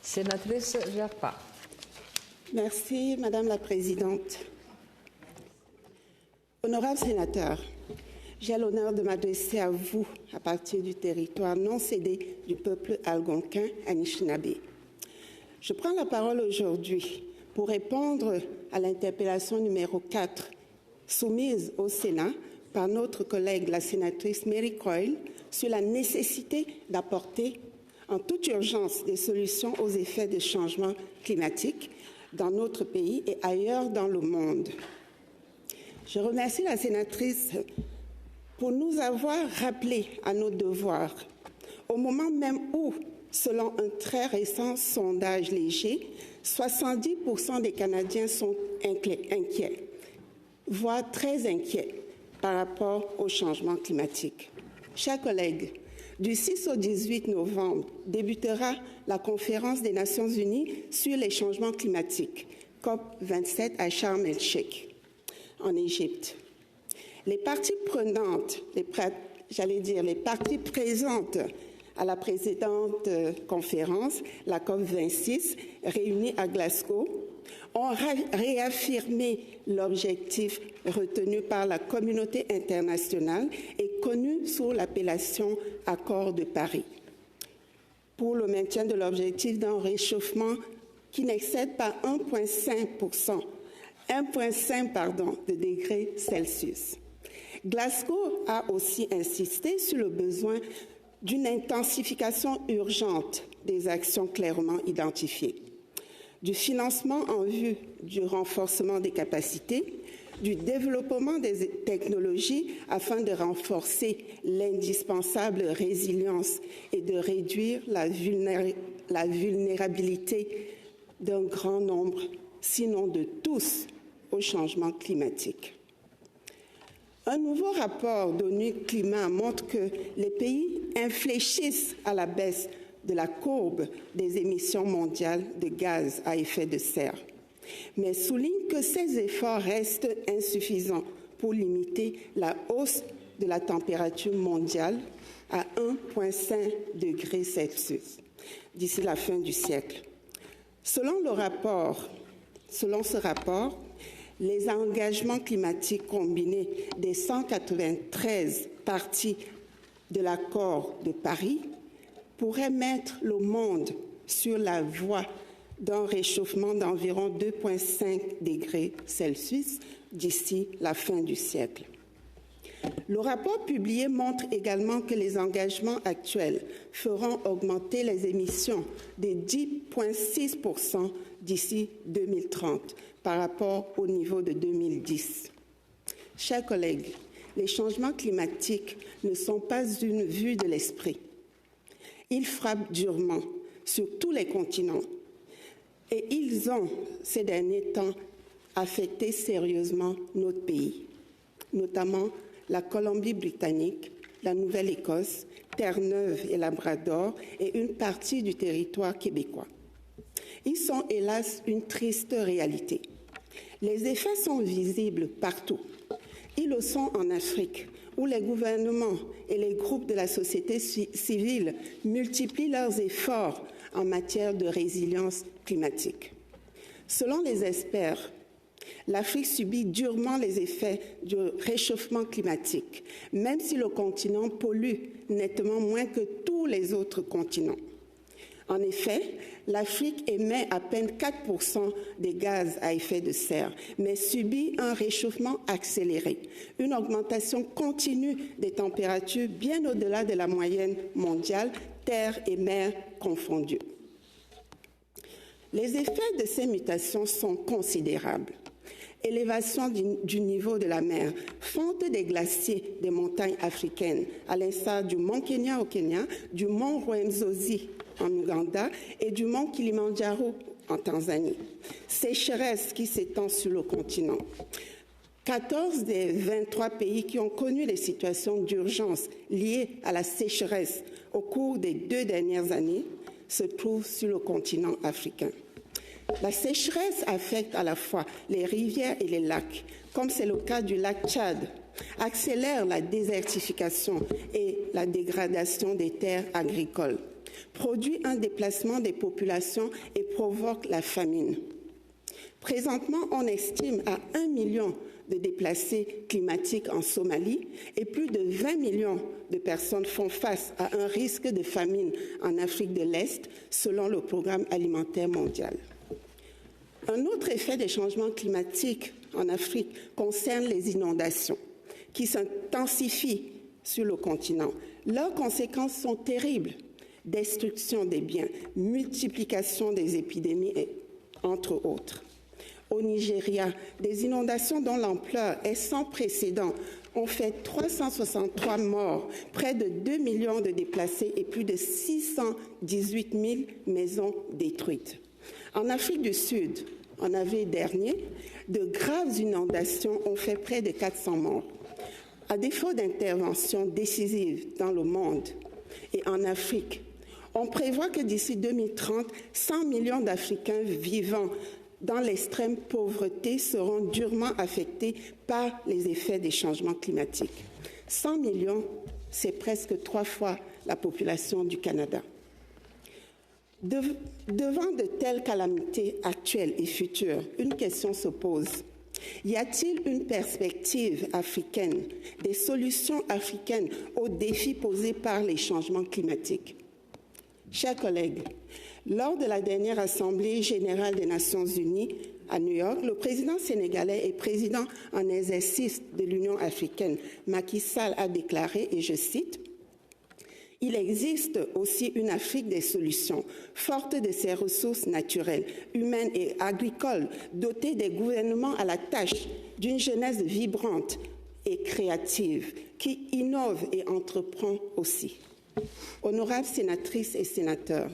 Sénatrice Jarpa. Merci, Madame la Présidente. Honorables sénateurs, j'ai l'honneur de m'adresser à vous à partir du territoire non cédé du peuple algonquin Anishinaabe. Je prends la parole aujourd'hui pour répondre à l'interpellation numéro 4 soumise au Sénat par notre collègue, la sénatrice Mary Coyle, sur la nécessité d'apporter en toute urgence des solutions aux effets des changements climatiques dans notre pays et ailleurs dans le monde. Je remercie la sénatrice pour nous avoir rappelé à nos devoirs, au moment même où, selon un très récent sondage léger, 70% des Canadiens sont inquiets, voire très inquiets par rapport au changement climatique. Chers collègues, du 6 au 18 novembre débutera la conférence des Nations Unies sur les changements climatiques, COP27 à Sharm el-Sheikh, en Égypte. Les parties prenantes, les parties présentes à la précédente conférence, la COP26, réunie à Glasgow, ont réaffirmé l'objectif retenu par la communauté internationale et connu sous l'appellation Accord de Paris, pour le maintien de l'objectif d'un réchauffement qui n'excède pas 1,5 de degrés Celsius. Glasgow a aussi insisté sur le besoin d'une intensification urgente des actions clairement identifiées, du financement en vue du renforcement des capacités, du développement des technologies afin de renforcer l'indispensable résilience et de réduire la vulnérabilité d'un grand nombre, sinon de tous, au changement climatique. Un nouveau rapport d'ONU Climat montre que les pays infléchissent à la baisse de la courbe des émissions mondiales de gaz à effet de serre, mais souligne que ces efforts restent insuffisants pour limiter la hausse de la température mondiale à 1,5 degré Celsius d'ici la fin du siècle. Selon ce rapport, les engagements climatiques combinés des 193 parties de l'accord de Paris pourraient mettre le monde sur la voie d'un réchauffement d'environ 2,5 degrés Celsius d'ici la fin du siècle. Le rapport publié montre également que les engagements actuels feront augmenter les émissions de 10,6% d'ici 2030 par rapport au niveau de 2010. Chers collègues, les changements climatiques ne sont pas une vue de l'esprit. Ils frappent durement sur tous les continents et ils ont, ces derniers temps, affecté sérieusement notre pays, notamment la Colombie-Britannique, la Nouvelle-Écosse, Terre-Neuve et Labrador et une partie du territoire québécois. Ils sont hélas une triste réalité. Les effets sont visibles partout. Ils le sont en Afrique, où les gouvernements et les groupes de la société civile multiplient leurs efforts en matière de résilience climatique. Selon les experts, l'Afrique subit durement les effets du réchauffement climatique, même si le continent pollue nettement moins que tous les autres continents. En effet, l'Afrique émet à peine 4% des gaz à effet de serre, mais subit un réchauffement accéléré, une augmentation continue des températures bien au-delà de la moyenne mondiale, terre et mer confondues. Les effets de ces mutations sont considérables. Élévation du niveau de la mer, fonte des glaciers des montagnes africaines, à l'instar du mont Kenya au Kenya, du mont Rwenzori en Ouganda et du mont Kilimandjaro en Tanzanie. Sécheresse qui s'étend sur le continent. 14 des 23 pays qui ont connu des situations d'urgence liées à la sécheresse au cours des 2 dernières années se trouvent sur le continent africain. La sécheresse affecte à la fois les rivières et les lacs, comme c'est le cas du lac Tchad, accélère la désertification et la dégradation des terres agricoles, produit un déplacement des populations et provoque la famine. Présentement, on estime à 1 million de déplacés climatiques en Somalie et plus de 20 millions de personnes font face à un risque de famine en Afrique de l'Est, selon le Programme alimentaire mondial. Un autre effet des changements climatiques en Afrique concerne les inondations, qui s'intensifient sur le continent. Leurs conséquences sont terribles. Destruction des biens, multiplication des épidémies, entre autres. Au Nigeria, des inondations dont l'ampleur est sans précédent ont fait 363 morts, près de 2 millions de déplacés et plus de 618 000 maisons détruites. En Afrique du Sud, en avril dernier, de graves inondations ont fait près de 400 morts. À défaut d'intervention décisive dans le monde et en Afrique, on prévoit que d'ici 2030, 100 millions d'Africains vivant dans l'extrême pauvreté seront durement affectés par les effets des changements climatiques. 100 millions, c'est presque 3 fois la population du Canada. Devant de telles calamités actuelles et futures, une question se pose. Y a-t-il une perspective africaine, des solutions africaines aux défis posés par les changements climatiques? Chers collègues, lors de la dernière Assemblée générale des Nations unies à New York, le président sénégalais et président en exercice de l'Union africaine, Macky Sall, a déclaré, et je cite, « Il existe aussi une Afrique des solutions, forte de ses ressources naturelles, humaines et agricoles, dotée des gouvernements à la tâche d'une jeunesse vibrante et créative, qui innove et entreprend aussi. » Honorables sénatrices et sénateurs,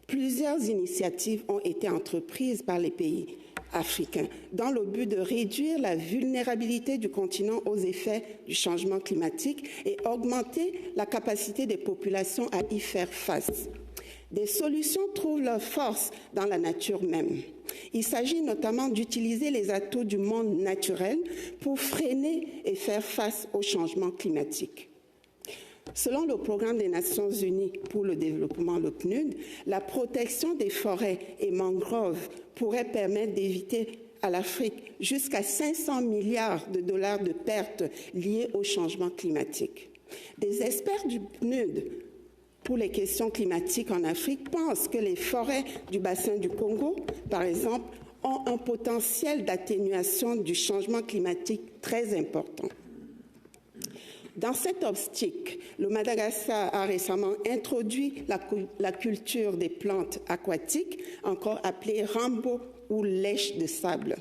plusieurs initiatives ont été entreprises par les pays africains dans le but de réduire la vulnérabilité du continent aux effets du changement climatique et augmenter la capacité des populations à y faire face. Des solutions trouvent leur force dans la nature même. Il s'agit notamment d'utiliser les atouts du monde naturel pour freiner et faire face au changement climatique. Selon le Programme des Nations unies pour le développement, le PNUD, la protection des forêts et mangroves pourrait permettre d'éviter à l'Afrique jusqu'à 500 milliards de dollars de pertes liées au changement climatique. Des experts du PNUD pour les questions climatiques en Afrique pensent que les forêts du bassin du Congo, par exemple, ont un potentiel d'atténuation du changement climatique très important. Dans cette optique, le Madagascar a récemment introduit la culture des plantes aquatiques, encore appelée rambo ou lèche de sable.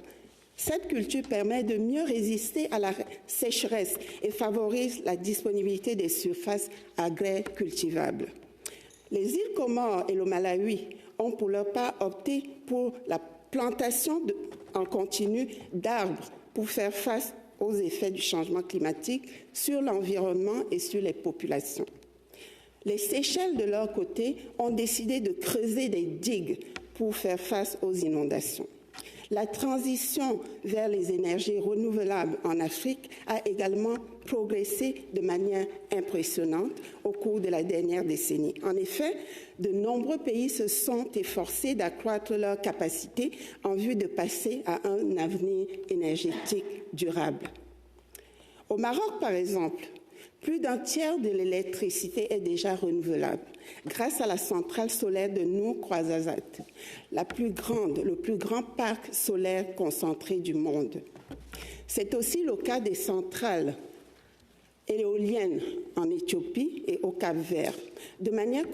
Cette culture permet de mieux résister à la sécheresse et favorise la disponibilité des surfaces agraires cultivables. Les îles Comores et le Malawi ont pour leur part opté pour la plantation en continu d'arbres pour faire face aux effets du changement climatique sur l'environnement et sur les populations. Les Seychelles, de leur côté, ont décidé de creuser des digues pour faire face aux inondations. La transition vers les énergies renouvelables en Afrique a également progressé de manière impressionnante au cours de la dernière décennie. En effet, de nombreux pays se sont efforcés d'accroître leurs capacités en vue de passer à un avenir énergétique durable. Au Maroc, par exemple, plus d'un tiers de l'électricité est déjà renouvelable grâce à la centrale solaire de Nour-Croisazat, le plus grand parc solaire concentré du monde. C'est aussi le cas des centrales éoliennes en Éthiopie et au Cap-Vert, qui, de manière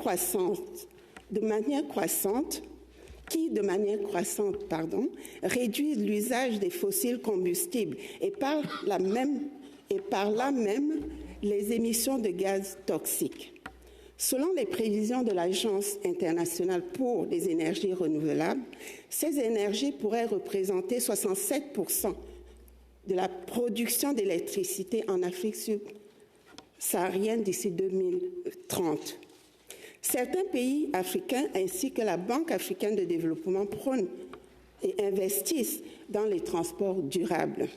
croissante, réduisent l'usage des fossiles combustibles et par là même les émissions de gaz toxiques. Selon les prévisions de l'Agence internationale pour les énergies renouvelables, ces énergies pourraient représenter 67% de la production d'électricité en Afrique subsaharienne d'ici 2030. Certains pays africains ainsi que la Banque africaine de développement prônent et investissent dans les transports durables.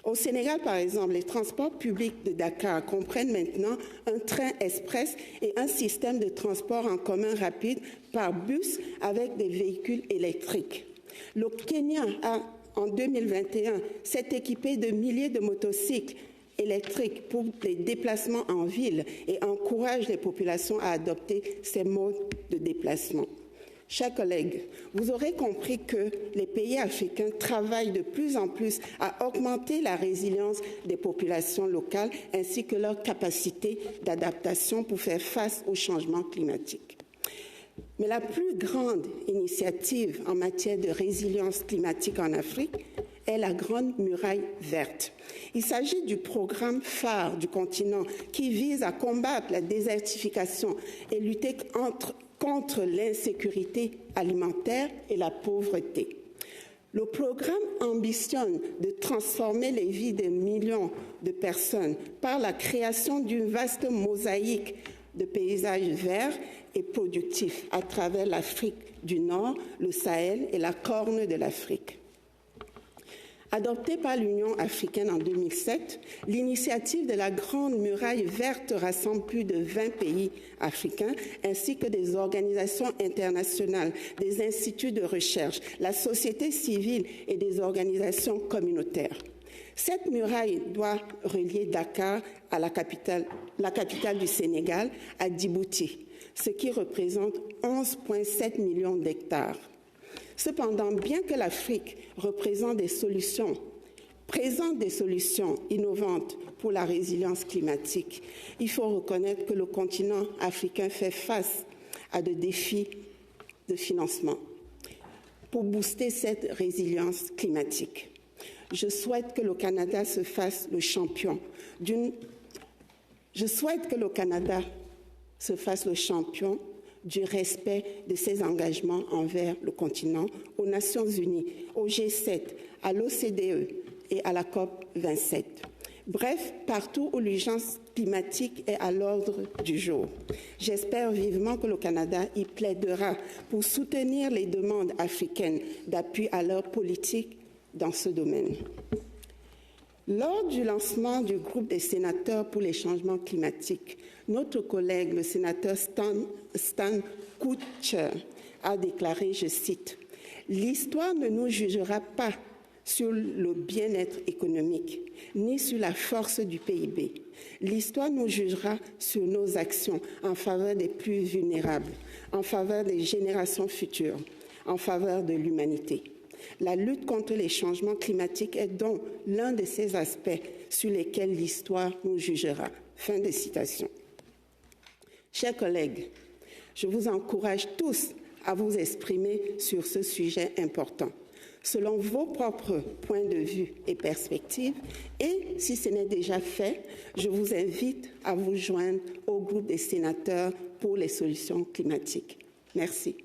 Au Sénégal, par exemple, les transports publics de Dakar comprennent maintenant un train express et un système de transport en commun rapide par bus avec des véhicules électriques. Le Kenya a, en 2021, s'est équipé de milliers de motocycles électriques pour les déplacements en ville et encourage les populations à adopter ces modes de déplacement. Chers collègues, vous aurez compris que les pays africains travaillent de plus en plus à augmenter la résilience des populations locales ainsi que leur capacité d'adaptation pour faire face au changement climatique. Mais la plus grande initiative en matière de résilience climatique en Afrique est la Grande Muraille verte. Il s'agit du programme phare du continent qui vise à combattre la désertification et lutter contre l'insécurité alimentaire et la pauvreté. Le programme ambitionne de transformer les vies de millions de personnes par la création d'une vaste mosaïque de paysages verts et productifs à travers l'Afrique du Nord, le Sahel et la Corne de l'Afrique. Adoptée par l'Union africaine en 2007, l'initiative de la Grande Muraille verte rassemble plus de 20 pays africains ainsi que des organisations internationales, des instituts de recherche, la société civile et des organisations communautaires. Cette muraille doit relier Dakar à la capitale du Sénégal, à Djibouti, ce qui représente 11,7 millions d'hectares. Cependant, bien que l'Afrique présente des solutions innovantes pour la résilience climatique, il faut reconnaître que le continent africain fait face à des défis de financement pour booster cette résilience climatique. Je souhaite que le Canada se fasse le champion du respect de ses engagements envers le continent, aux Nations Unies, au G7, à l'OCDE et à la COP27. Bref, partout où l'urgence climatique est à l'ordre du jour. J'espère vivement que le Canada y plaidera pour soutenir les demandes africaines d'appui à leur politique dans ce domaine. Lors du lancement du groupe des sénateurs pour les changements climatiques, notre collègue, le sénateur Stan Kutcher, a déclaré, je cite, « L'histoire ne nous jugera pas sur le bien-être économique, ni sur la force du PIB. L'histoire nous jugera sur nos actions en faveur des plus vulnérables, en faveur des générations futures, en faveur de l'humanité. La lutte contre les changements climatiques est donc l'un de ces aspects sur lesquels l'histoire nous jugera. » Fin de citation. Chers collègues, je vous encourage tous à vous exprimer sur ce sujet important, selon vos propres points de vue et perspectives. Et si ce n'est déjà fait, je vous invite à vous joindre au groupe des sénateurs pour les solutions climatiques. Merci.